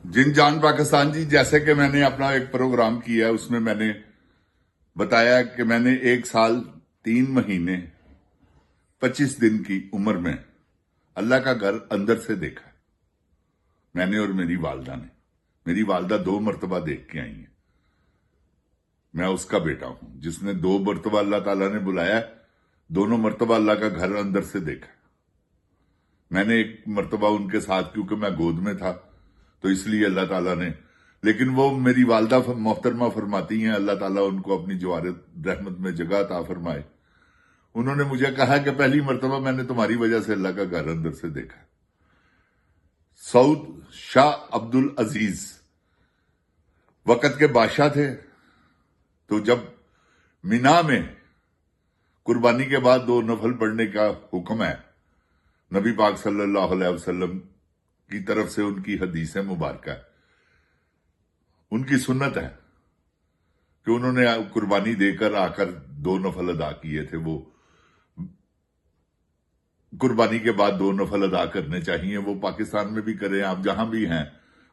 जिन जान पाकिस्तान जी, जैसे कि मैंने अपना एक प्रोग्राम किया है उसमें मैंने बताया कि मैंने 1 साल 3 महीने 25 दिन की उम्र में अल्लाह का घर अंदर से देखा है। मैंने और मेरी वालदा ने। मेरी वालदा 2 मरतबा देख के आई है। मैं उसका बेटा हूं जिसने 2 मरतबा अल्लाह ताला ने बुलाया है। दोनों मरतबा अल्लाह का घर अंदर से देखा है। मैंने 1 मरतबा उनके साथ, क्योंकि मैं गोद में था तो इसलिए अल्लाह ताला ने, लेकिन वो मेरी वालदा मोहतरमा फरमाती हैं, अल्लाह ताला उनको अपनी जवारत रहमत में जगह अता फरमाए। उन्होंने मुझे कहा कि पहली मरतबा मैंने तुम्हारी वजह से अल्लाह का घर अंदर से देखा। सऊद शाह अब्दुल अजीज वक़्त के बादशाह थे। तो जब मिना में कुर्बानी के बाद 2 नफल पढ़ने का हुक्म है, नबी पाक सल्लल्लाहु अलैहि वसल्लम की तरफ से, उनकी हदीस मुबारक है, उनकी सुन्नत है कि उन्होंने कुर्बानी देकर आकर 2 नफल अदा किए थे। वो कुर्बानी के बाद 2 नफल अदा करने चाहिए। वो पाकिस्तान में भी करें, आप जहां भी हैं,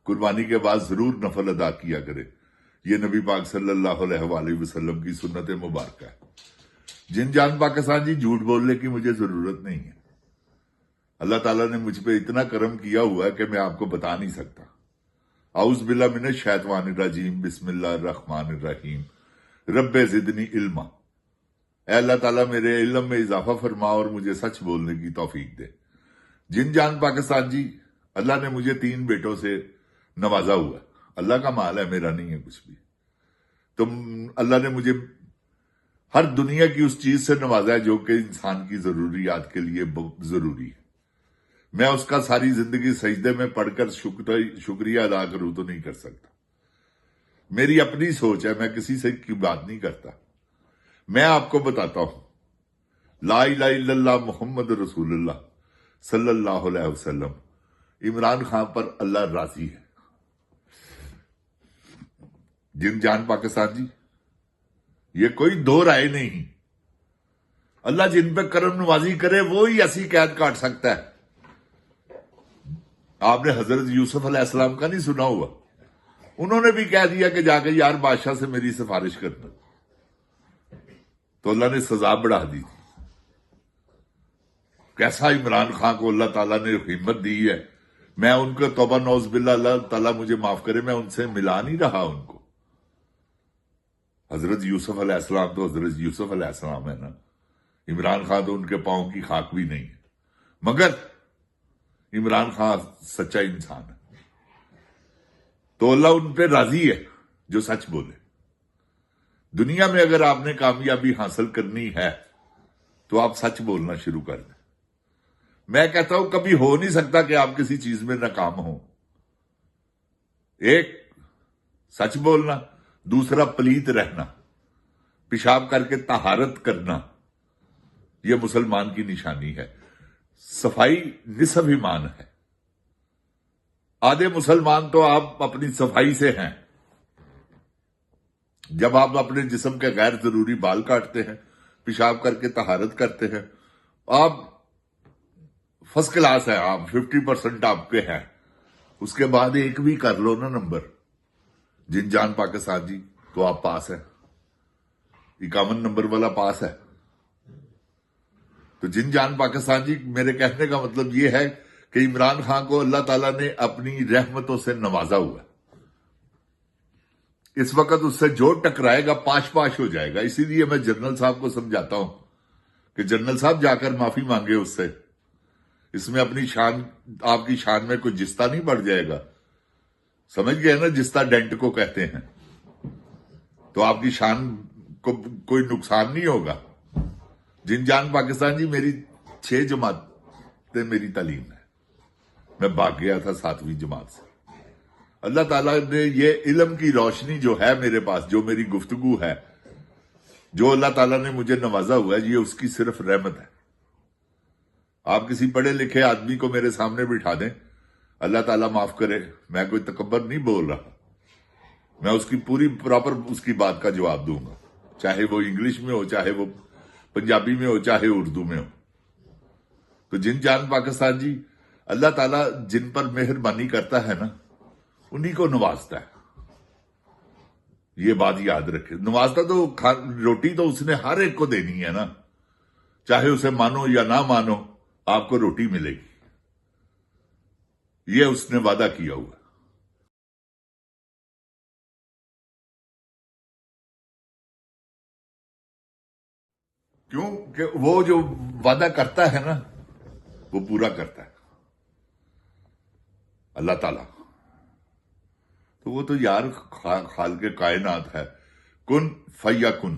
कुर्बानी के बाद जरूर नफल अदा किया करें। ये नबी पाक सल्लल्लाहु अलैहि वसल्लम की सुन्नत मुबारक है। जिन जान पाकिस्तान जी, झूठ बोलने की मुझे जरूरत नहीं है। अल्लाह ताला ने मुझ पे इतना करम किया हुआ है कि मैं आपको बता नहीं सकता। औज़ बिल्लाहि मिनश शैतानिर रजीम, बिस्मिल्लाहिर रहमानिर रहीम, रब्बे ज़िदनी इल्मा। ऐ अल्लाह ताला मेरे इल्म में इजाफा फरमा और मुझे सच बोलने की तौफीक दे। जिन जान पाकिस्तान जी, अल्लाह ने मुझे 3 बेटों से नवाजा हुआ। अल्लाह का माल है, मेरा नहीं है कुछ भी। तो अल्लाह ने मुझे हर दुनिया की उस चीज से नवाजा है जो कि इंसान की जरूरियात के लिए बहुत जरूरी है। मैं उसका सारी जिंदगी सजदे में पढ़कर शुक्रिया अदा करूं तो नहीं कर सकता। मेरी अपनी सोच है, मैं किसी से की बात नहीं करता। मैं आपको बताता हूं, ला इलाहा इल्लल्लाह मुहम्मद रसूलुल्लाह सल्लल्लाहु अलैहि वसल्लम, इमरान खान पर अल्लाह राजी है। जिन जान पाकिस्तान जी, ये कोई दो राय नहीं। अल्लाह जिन पे करम नवाजी करे वो ही ऐसी कैद काट सकता है। आपने हजरत यूसुफ अलैहिस्सलाम का नहीं सुना हुआ? उन्होंने भी कह दिया कि जाके यार बादशाह से मेरी सिफारिश करना, तो अल्लाह ने सजा बढ़ा दी थी। कैसा इमरान खान को अल्लाह ताला ने हिम्मत दी है। मैं उनको तौबा नौज बिल्ला, अल्लाह ताला मुझे माफ करे, मैं उनसे मिला नहीं रहा उनको। हजरत यूसुफ अलैहिस्सलाम तो हजरत यूसुफ अलैहिस्सलाम है ना। इमरान खान तो उनके पांव की खाक भी नहीं है, मगर इमरान खान सच्चा इंसान है। तो अल्लाह उन पे राजी है जो सच बोले। दुनिया में अगर आपने कामयाबी हासिल करनी है तो आप सच बोलना शुरू कर दें। मैं कहता हूं कभी हो नहीं सकता कि आप किसी चीज में नाकाम हो। एक, सच बोलना। दूसरा, पलीत रहना, पेशाब करके तहारत करना, यह मुसलमान की निशानी है। सफाई निसफ ईमान है। आधे मुसलमान तो आप अपनी सफाई से हैं। जब आप अपने जिस्म के गैर जरूरी बाल काटते हैं, पेशाब करके तहारत करते हैं, आप फर्स्ट क्लास है, आप 50% आपके हैं। उसके बाद एक भी कर लो ना नंबर, जिन जान पाकिस्तान जी, तो आप पास है। 51 नंबर वाला पास है। तो जिन जान पाकिस्तान जी, मेरे कहने का मतलब यह है कि इमरान खान को अल्लाह ताला ने अपनी रहमतों से नवाजा हुआ। इस वक्त उससे जो टकराएगा पाश पाश हो जाएगा। इसीलिए मैं जनरल साहब को समझाता हूं कि जनरल साहब जाकर माफी मांगे उससे। इसमें अपनी शान, आपकी शान में कोई जिस्ता नहीं बढ़ जाएगा। समझ गए ना, जिस्ता डेंट को कहते हैं। तो आपकी शान को कोई नुकसान नहीं होगा। जिन जान पाकिस्तान जी, मेरी 6 जमातें मेरी तालीम है। मैं भाग गया था 7वीं जमात से। अल्लाह ताला ने ये इल्म की रोशनी जो है मेरे पास, जो मेरी गुफ्तगू है, जो अल्लाह ताला ने मुझे नवाजा हुआ है, ये उसकी सिर्फ रहमत है। आप किसी पढ़े लिखे आदमी को मेरे सामने बिठा दें, अल्लाह ताला माफ करे, मैं कोई तकब्बर नहीं बोल रहा, मैं उसकी पूरी प्रॉपर उसकी बात का जवाब दूंगा, चाहे वो इंग्लिश में हो, चाहे वो पंजाबी में हो, चाहे उर्दू में हो। तो जिन जान पाकिस्तान जी, अल्लाह ताला जिन पर मेहरबानी करता है ना, उन्हीं को नवाजता है। ये बात याद रखे, नवाजता तो रोटी तो उसने हर एक को देनी है ना, चाहे उसे मानो या ना मानो, आपको रोटी मिलेगी। ये उसने वादा किया हुआ। क्यों कि वो जो वादा करता है ना, वो पूरा करता है अल्लाह ताला। तो वो तो यार खाल के कायनात है। कुन फया कुन,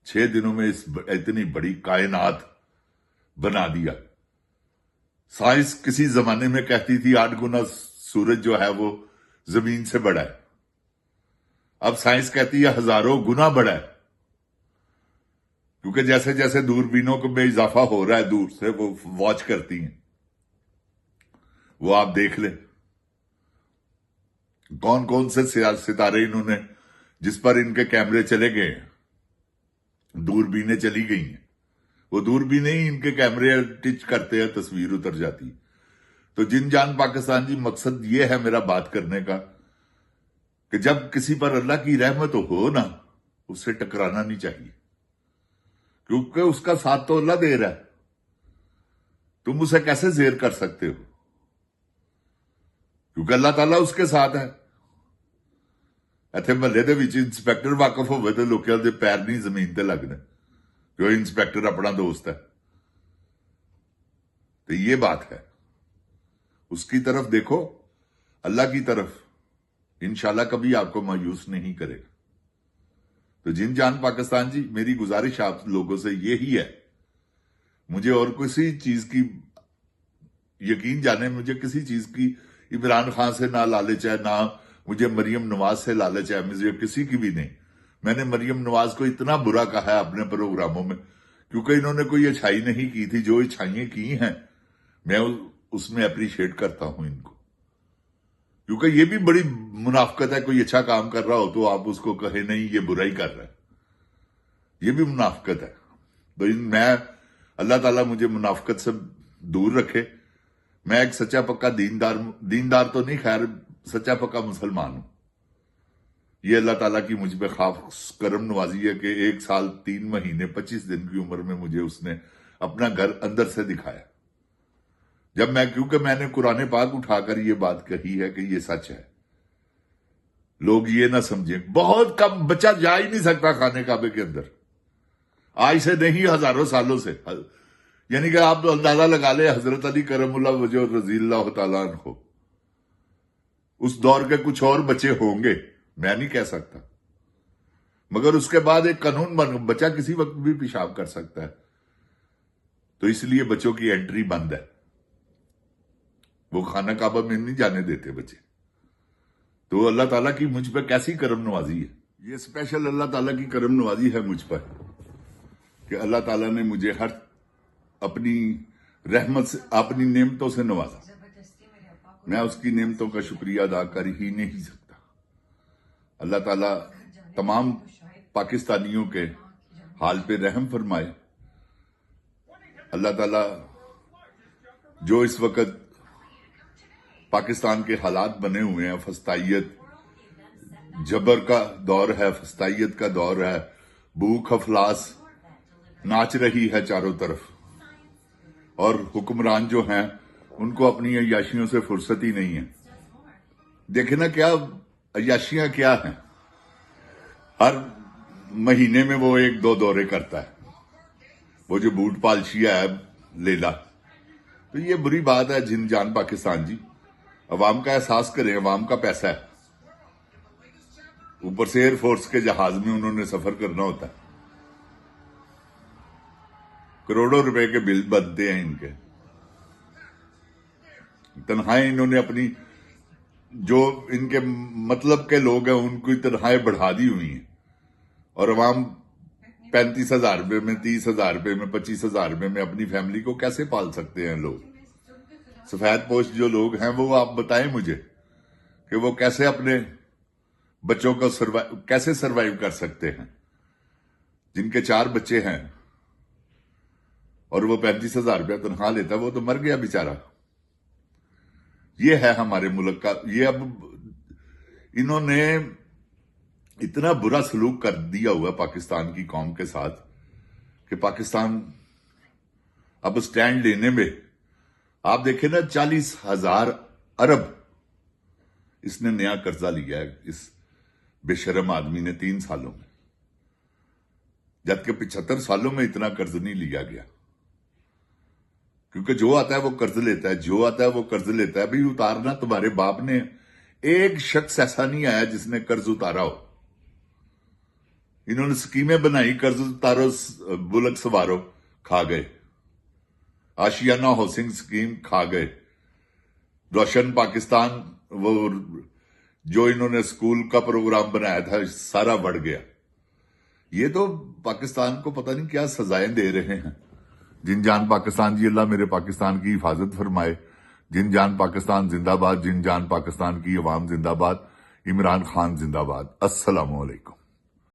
6 दिनों में इस इतनी बड़ी कायनात बना दिया। साइंस किसी जमाने में कहती थी 8 गुना सूरज जो है वो जमीन से बड़ा है, अब साइंस कहती है हजारों गुना बड़ा है। क्योंकि जैसे जैसे दूरबीनों में इजाफा हो रहा है, दूर से वो वॉच करती हैं, वो आप देख लें कौन कौन से सितारे इन्होंने, जिस पर इनके कैमरे चले गए हैं, दूरबीनें चली गई हैं, वो दूरबीनें ही इनके कैमरे टिच करते हैं, तस्वीर उतर जाती। तो जिन जान पाकिस्तान जी, मकसद ये है मेरा बात करने का कि जब किसी पर अल्लाह की रहमत हो ना, उससे टकराना नहीं चाहिए, क्योंकि उसका साथ तो अल्लाह दे रहा है। तुम उसे कैसे जेर कर सकते हो, क्योंकि अल्लाह ताला उसके साथ है। इत्थे महल्ले दे विच इंस्पैक्टर वाकफ होवे ते लोकां दे पैर नहीं जमीन ते लगने, क्यों इंस्पैक्टर अपना दोस्त है। तो ये बात है, उसकी तरफ देखो, अल्लाह की तरफ, इंशाल्लाह कभी आपको मायूस नहीं करेगा। तो जिन जान पाकिस्तान जी, मेरी गुजारिश आप लोगों से यही है, मुझे और किसी चीज की यकीन जाने, मुझे किसी चीज की इमरान खान से ना लालच है, ना मुझे मरियम नवाज से लालच है, मुझे किसी की भी नहीं। मैंने मरियम नवाज को इतना बुरा कहा है अपने प्रोग्रामों में, क्योंकि इन्होंने कोई अच्छाई नहीं की थी। जो अच्छाइयां की हैं मैं उसमें अप्रिशिएट करता हूं इनको, क्योंकि ये भी बड़ी मुनाफकत है। कोई अच्छा काम कर रहा हो तो आप उसको कहे नहीं ये बुराई कर रहा है, ये भी मुनाफकत है। तो मैं, अल्लाह ताला मुझे मुनाफकत से दूर रखे। मैं एक सच्चा पक्का दीनदार तो नहीं, खैर सच्चा पक्का मुसलमान हूं। ये अल्लाह ताला की मुझ पे खास करम नवाजी है कि 1 साल 3 महीने 25 दिन की उम्र में मुझे उसने अपना घर अंदर से दिखाया। जब मैं, क्योंकि मैंने कुरान पाक उठाकर ये बात कही है कि ये सच है, लोग ये ना समझे। बहुत कम बच्चा जा ही नहीं सकता खाने काबे के अंदर, आज से नहीं हजारों सालों से। यानी कि आप तो अंदाजा लगा ले, हजरत अली करमुल्लाह वजह रजील्लाह तआला अन्हु, उस दौर के कुछ और बच्चे होंगे, मैं नहीं कह सकता, मगर उसके बाद एक कानून बन, बच्चा किसी वक्त भी पेशाब कर सकता है। तो इसलिए बच्चों की एंट्री बंद है, वो खाना काबा में नहीं जाने देते बच्चे। तो अल्लाह ताला की मुझ पर कैसी करम नवाजी है, ये स्पेशल अल्लाह ताला की करम नवाजी है मुझ पर कि अल्लाह ताला ने मुझे हर अपनी रहमत से, अपनी नेमतों से नवाजा। मैं उसकी नेमतों का शुक्रिया अदा कर ही नहीं सकता। अल्लाह ताला तमाम पाकिस्तानियों के हाल पे रहम फरमाए। अल्लाह ताला जो इस वक्त पाकिस्तान के हालात बने हुए हैं, फस्तायत, जबर का दौर है, फस्तायत का दौर है, भूख अफलास नाच रही है चारों तरफ, और हुक्मरान जो हैं उनको अपनी अय्याशियों से फुर्सत ही नहीं है। देखे ना क्या अय्याशियां क्या हैं, हर महीने में वो 1-2 दौरे करता है, वो जो बूट पालशिया है लेला। तो ये बुरी बात है। जिन जान पाकिस्तान जी, अवाम का एहसास करें, अवाम का पैसा है, ऊपर से एयरफोर्स के जहाज में उन्होंने सफर करना होता है, करोड़ों रुपए के बिल बनते हैं इनके। तनख्वाहें इन्होंने अपनी, जो इनके मतलब के लोग हैं उनकी तनख्वाहें बढ़ा दी हुई हैं, और अवाम 35,000 रुपए में, 30,000 रुपए में, 25,000 रुपए में अपनी फैमिली को कैसे पाल सकते हैं लोग। सफेद पोस्ट जो लोग हैं वो आप बताएं मुझे कि वो कैसे अपने बच्चों को कैसे सरवाइव कर सकते हैं, जिनके 4 बच्चे हैं और वो 35,000 रुपया तनख्वाह लेता है, वो तो मर गया बेचारा। ये है हमारे मुल्क का। ये अब इन्होंने इतना बुरा सलूक कर दिया हुआ पाकिस्तान की कौम के साथ कि पाकिस्तान अब स्टैंड लेने में, आप देखें ना, 40,000 अरब इसने नया कर्जा लिया है इस बेशरम आदमी ने 3 सालों में, जबकि 75 सालों में इतना कर्ज नहीं लिया गया। क्योंकि जो आता है वो कर्ज लेता है, जो आता है वो कर्ज लेता है। भाई उतारना तुम्हारे बाप ने, एक शख्स ऐसा नहीं आया जिसने कर्ज उतारा हो। इन्होंने स्कीमें बनाई, कर्ज उतारो बुलक सवारो, खा गए। आशियाना हाउसिंग स्कीम खा गए। रोशन पाकिस्तान, वो जो इन्होंने स्कूल का प्रोग्राम बनाया था, सारा बढ़ गया। ये तो पाकिस्तान को पता नहीं क्या सजाएं दे रहे हैं। जिन जान पाकिस्तान, जी अल्लाह मेरे पाकिस्तान की हिफाजत फरमाए। जिन जान पाकिस्तान जिंदाबाद, जिन जान पाकिस्तान की अवाम जिंदाबाद। इमरान खान जिंदाबाद। अस्सलामु अलैकुम।